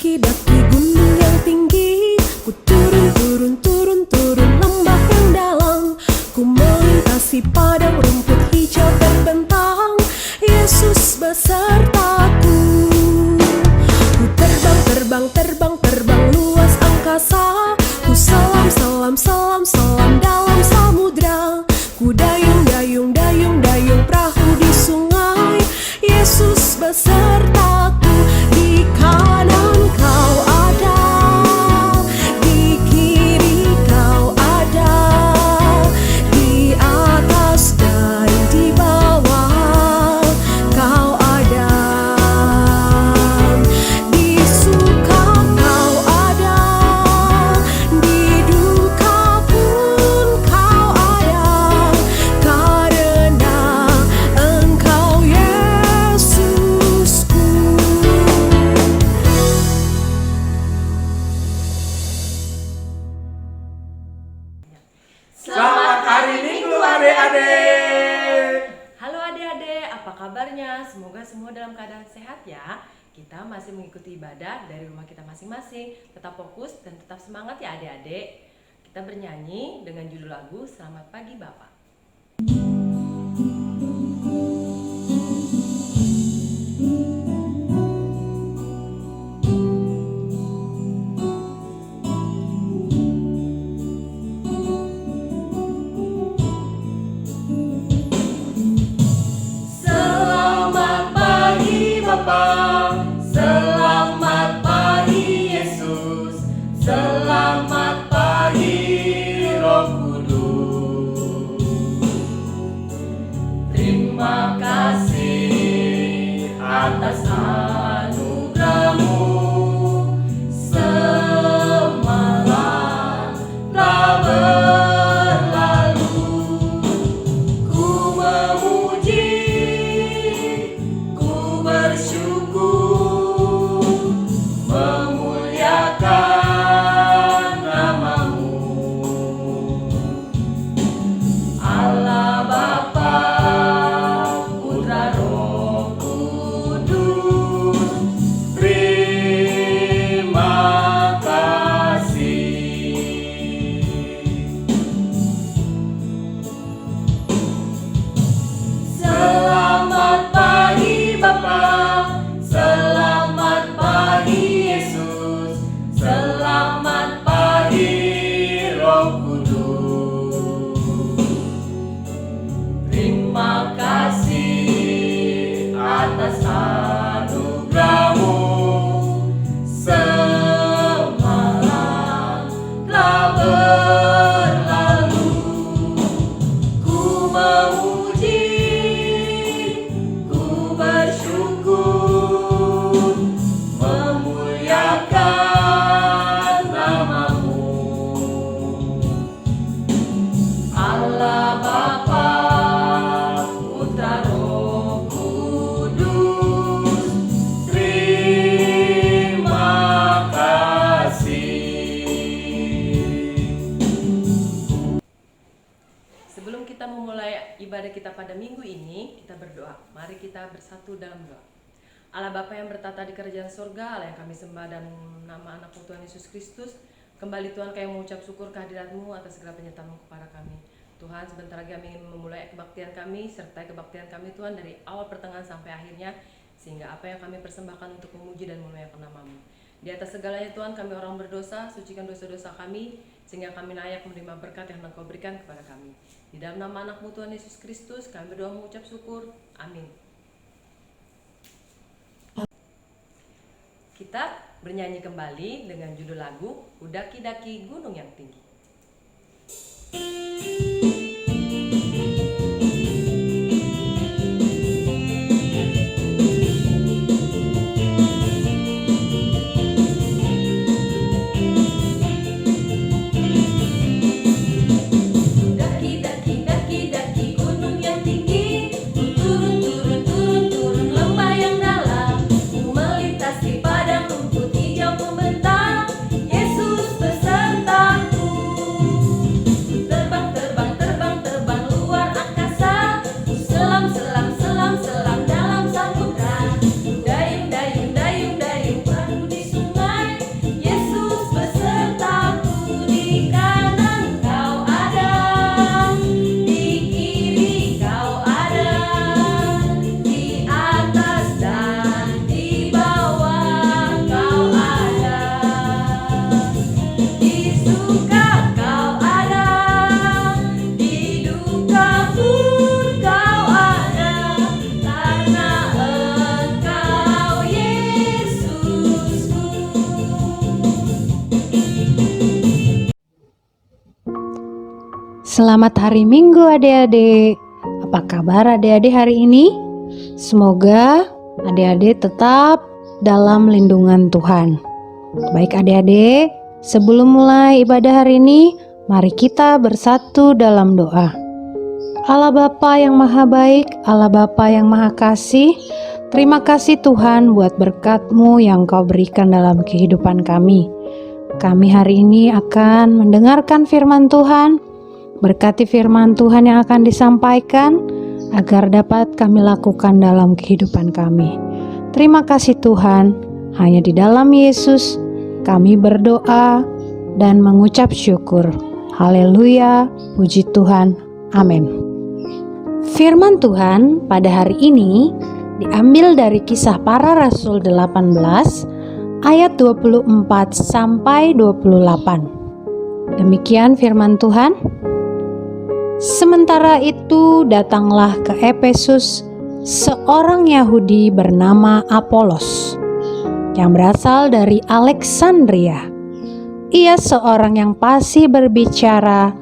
daki-daki gunung yang tinggi, ku turun lembah yang dalam, ku melintasi padang rumput hijau terbentang. Yesus besertaku. Ku terbang luas angkasa, ku selam dalam samudra, ku dayung perahu di sungai. Yesus besertaku. Di kanan kau ada, di kiri kau ada, di atas dan di bawah kau ada, di suka kau ada, di duka pun kau ada, karena Engkau Yesusku. Selamat hari Minggu adik-adik. Halo adik-adik, apa kabarnya? Semoga semua dalam keadaan sehat ya. Kita masih mengikuti ibadah dari rumah kita masing-masing. Tetap fokus dan tetap semangat ya adik-adik. Kita bernyanyi dengan judul lagu Selamat Pagi Bapak. Selamat pagi Bapa, selamat pagi Yesus, selamat pagi Roh Kudus. Terima kasih atas anugerah-Mu, semalam telah berlalu. Ku memuji, ku bersyukur, memuliakan nama-Mu. Allah Bapa, Putra Roh Kudus, terima kasih. Selamat pagi Bapa, selamat pagi Yesus, selamat pagi Roh Kudus. Terima kasih atas anugerah-Mu, semalam telah berlalu. Ku memuji, ku bersyukur, memuliakan nama-Mu. Allah Bapa, Putra Roh Kudus, terima kasih. Sebelum kita memulai ibadah kita pada minggu ini, kita berdoa. Mari kita bersatu dalam doa. Allah Bapa yang bertata di kerajaan surga, Allah yang kami sembah dan nama anak Tuhan Yesus Kristus, kembali Tuhan kami mengucap syukur kehadirat-Mu atas segala penyertaan-Mu kepada kami. Tuhan, sebentar lagi kami ingin memulai kebaktian kami, sertai kebaktian kami Tuhan dari awal pertengahan sampai akhirnya, sehingga apa yang kami persembahkan untuk memuji dan memuliakan nama-Mu. Di atas segalanya Tuhan, kami orang berdosa, sucikan dosa-dosa kami, sehingga kami layak menerima berkat yang Engkau berikan kepada kami. Di dalam nama anak-Mu Tuhan Yesus Kristus, kami berdoa mengucap syukur. Amin. Kita bernyanyi kembali dengan judul lagu Ku Daki-daki Gunung yang Tinggi. Daki gunung yang tinggi, ku turun lembah yang dalam, ku melintasi padang rumput hijau membentang. Yesus besertaku. Selamat hari Minggu adik-adik. Apa kabar adik-adik hari ini? Semoga adik-adik tetap dalam lindungan Tuhan. Baik adik-adik, sebelum mulai ibadah hari ini, mari kita bersatu dalam doa. Allah Bapa yang Maha Baik, Allah Bapa yang Maha Kasih, terima kasih Tuhan buat berkat-Mu yang Kau berikan dalam kehidupan kami. Kami hari ini akan mendengarkan firman Tuhan. Berkati firman Tuhan yang akan disampaikan agar dapat kami lakukan dalam kehidupan kami. Terima kasih Tuhan, hanya di dalam Yesus kami berdoa dan mengucap syukur. Haleluya, puji Tuhan, amin. Firman Tuhan pada hari ini diambil dari Kisah Para Rasul 18 ayat 24 sampai 28. Demikian firman Tuhan. Sementara itu datanglah ke Efesus seorang Yahudi bernama Apolos yang berasal dari Alexandria. Ia seorang yang fasih berbicara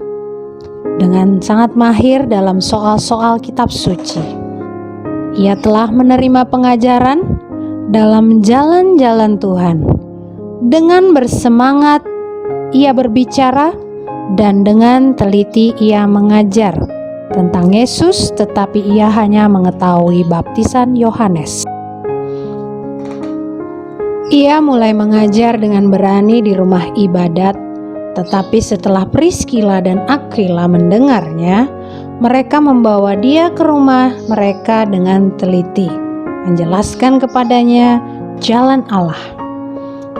dengan sangat mahir dalam soal-soal kitab suci. Ia telah menerima pengajaran dalam jalan-jalan Tuhan. Dengan bersemangat ia berbicara dan dengan teliti ia mengajar tentang Yesus, tetapi ia hanya mengetahui baptisan Yohanes. Ia mulai mengajar dengan berani di rumah ibadat, tetapi setelah Priskila dan Akwila mendengarnya, mereka membawa dia ke rumah mereka dengan teliti, menjelaskan kepadanya jalan Allah.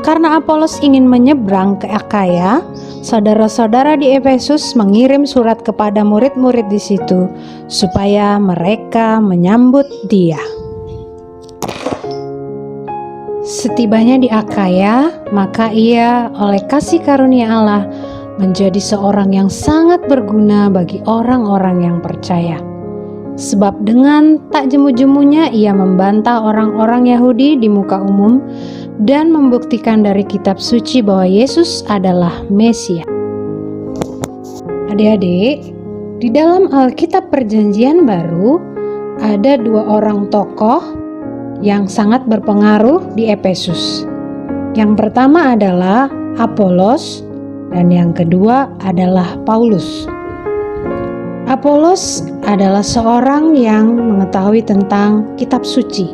Karena Apolos ingin menyeberang ke Akaya, saudara-saudara di Efesus mengirim surat kepada murid-murid di situ supaya mereka menyambut dia. Setibanya di Akaya, maka ia oleh kasih karunia Allah menjadi seorang yang sangat berguna bagi orang-orang yang percaya. Sebab dengan tak jemu-jemunya ia membantah orang-orang Yahudi di muka umum dan membuktikan dari kitab suci bahwa Yesus adalah Mesias. Adik-adik, di dalam Alkitab Perjanjian Baru ada dua orang tokoh yang sangat berpengaruh di Efesus. Yang pertama adalah Apolos dan yang kedua adalah Paulus. Apolos adalah seorang yang mengetahui tentang kitab suci,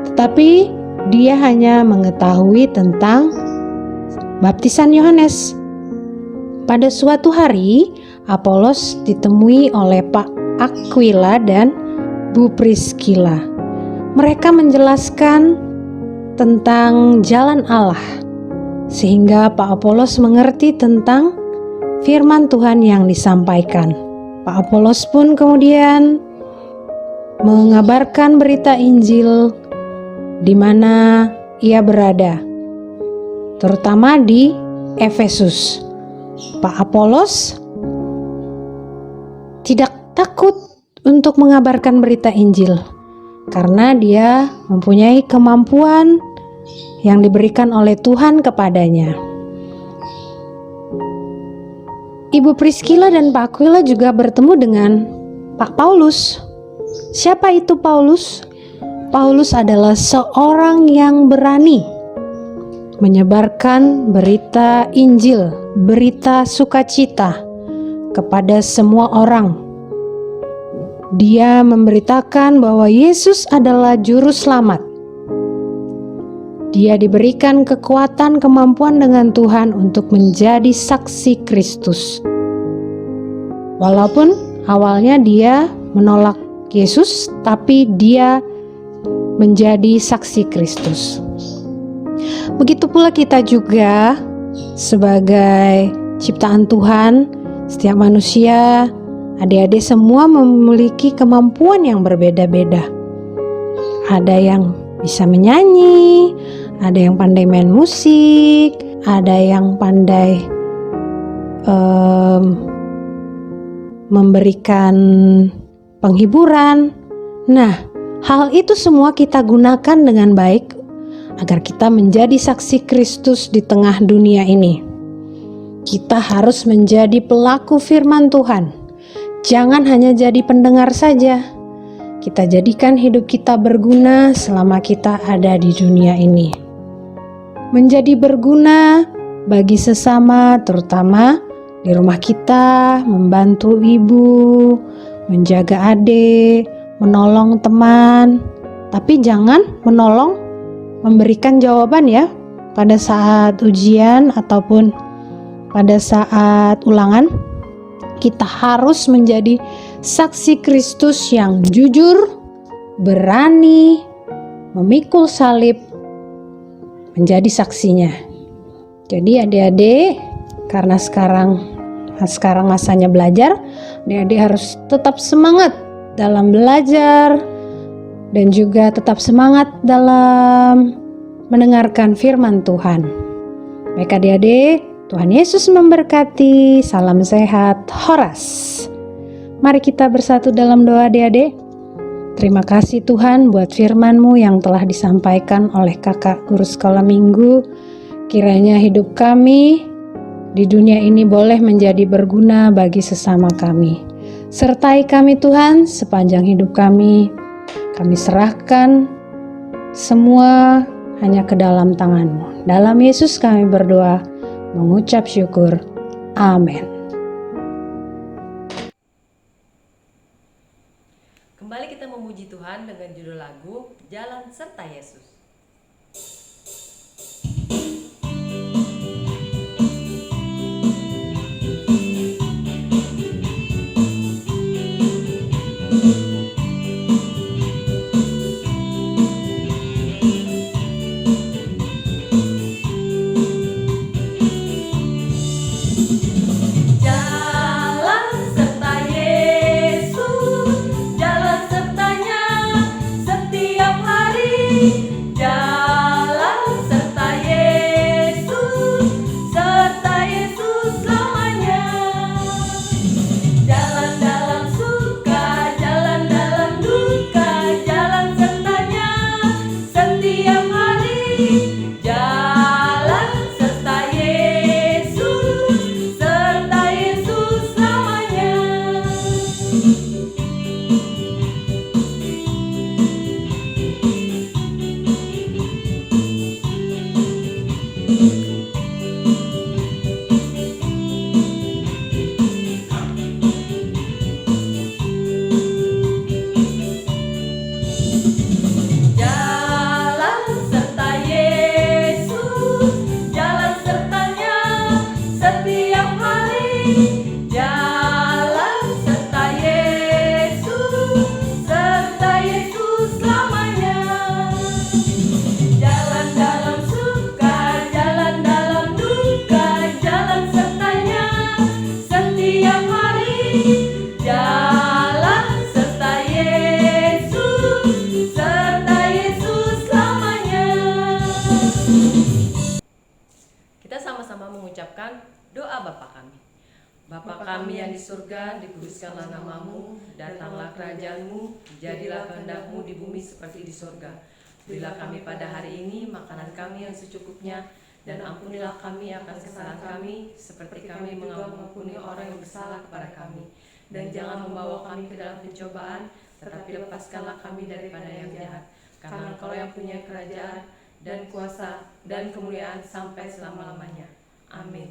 tetapi dia hanya mengetahui tentang baptisan Yohanes. Pada suatu hari, Apolos ditemui oleh Pak Akwila dan Bu Priskila. Mereka menjelaskan tentang jalan Allah, sehingga Pak Apolos mengerti tentang firman Tuhan yang disampaikan. Pak Apolos pun kemudian mengabarkan berita Injil di mana ia berada, terutama di Efesus. Pak Apolos tidak takut untuk mengabarkan berita Injil karena dia mempunyai kemampuan yang diberikan oleh Tuhan kepadanya. Ibu Priskila dan Pak Akwila juga bertemu dengan Pak Paulus. Siapa itu Paulus? Paulus adalah seorang yang berani menyebarkan berita Injil, berita sukacita kepada semua orang. Dia memberitakan bahwa Yesus adalah juru selamat. Dia diberikan kekuatan, kemampuan dengan Tuhan untuk menjadi saksi Kristus. Walaupun awalnya dia menolak Yesus, tapi dia menjadi saksi Kristus. Begitu pula kita juga sebagai ciptaan Tuhan, setiap manusia, adik-adik semua memiliki kemampuan yang berbeda-beda. Ada yang bisa menyanyi, ada yang pandai main musik, ada yang pandai memberikan penghiburan. Nah, hal itu semua kita gunakan dengan baik agar kita menjadi saksi Kristus di tengah dunia ini. Kita harus menjadi pelaku firman Tuhan. jangan hanya jadi pendengar saja. Kita jadikan hidup kita berguna selama kita ada di dunia ini. Menjadi berguna bagi sesama, terutama di rumah kita, membantu ibu, menjaga adik, menolong teman. Tapi jangan memberikan jawaban ya pada saat ujian ataupun pada saat ulangan. Kita harus menjadi saksi Kristus yang jujur, berani, memikul salib, menjadi saksinya. Jadi adik-adik, karena sekarang masanya belajar, adik-adik harus tetap semangat dalam belajar dan juga tetap semangat dalam mendengarkan firman Tuhan. Baik adik-adik, Tuhan Yesus memberkati. Salam sehat, Horas. Mari kita bersatu dalam doa adik-adik. Terima kasih Tuhan buat firman-Mu yang telah disampaikan oleh kakak guru sekolah minggu. Kiranya hidup kami di dunia ini boleh menjadi berguna bagi sesama kami. Sertai kami Tuhan sepanjang hidup kami. Kami serahkan semua hanya ke dalam tangan-Mu. Dalam Yesus kami berdoa, mengucap syukur. Amin. Kembali kita memuji Tuhan dengan judul lagu Jalan Serta Yesus. Jalan serta Yesus, jalan sertanya setiap hari. Jalan serta Yesus, serta Yesus selamanya. Jalan dalam suka, jalan dalam duka, jalan sertanya setiap hari. Jalan serta Yesus, serta Yesus selamanya. Jalan serta Yesus, jalan sertanya setiap hari. Jalan serta Yesus, serta Yesus selamanya. Jalan dalam suka, jalan dalam duka, jalan sertanya setiap hari. Jalan serta Yesus, serta Yesus selamanya. Kita sama-sama mengucapkan doa Bapa kami. Bapa kami yang di surga, dikuduskanlah namamu, datanglah kerajaan-Mu, jadilah kehendak-Mu di bumi seperti di surga. Berilah kami pada hari ini makanan kami yang secukupnya, dan ampunilah kami akan kesalahan kami, seperti kami mengampuni orang yang bersalah kepada kami. Dan jangan membawa kami ke dalam pencobaan, tetapi lepaskanlah kami daripada yang jahat. Karena Engkau yang punya kerajaan dan kuasa dan kemuliaan sampai selama-lamanya. Amin.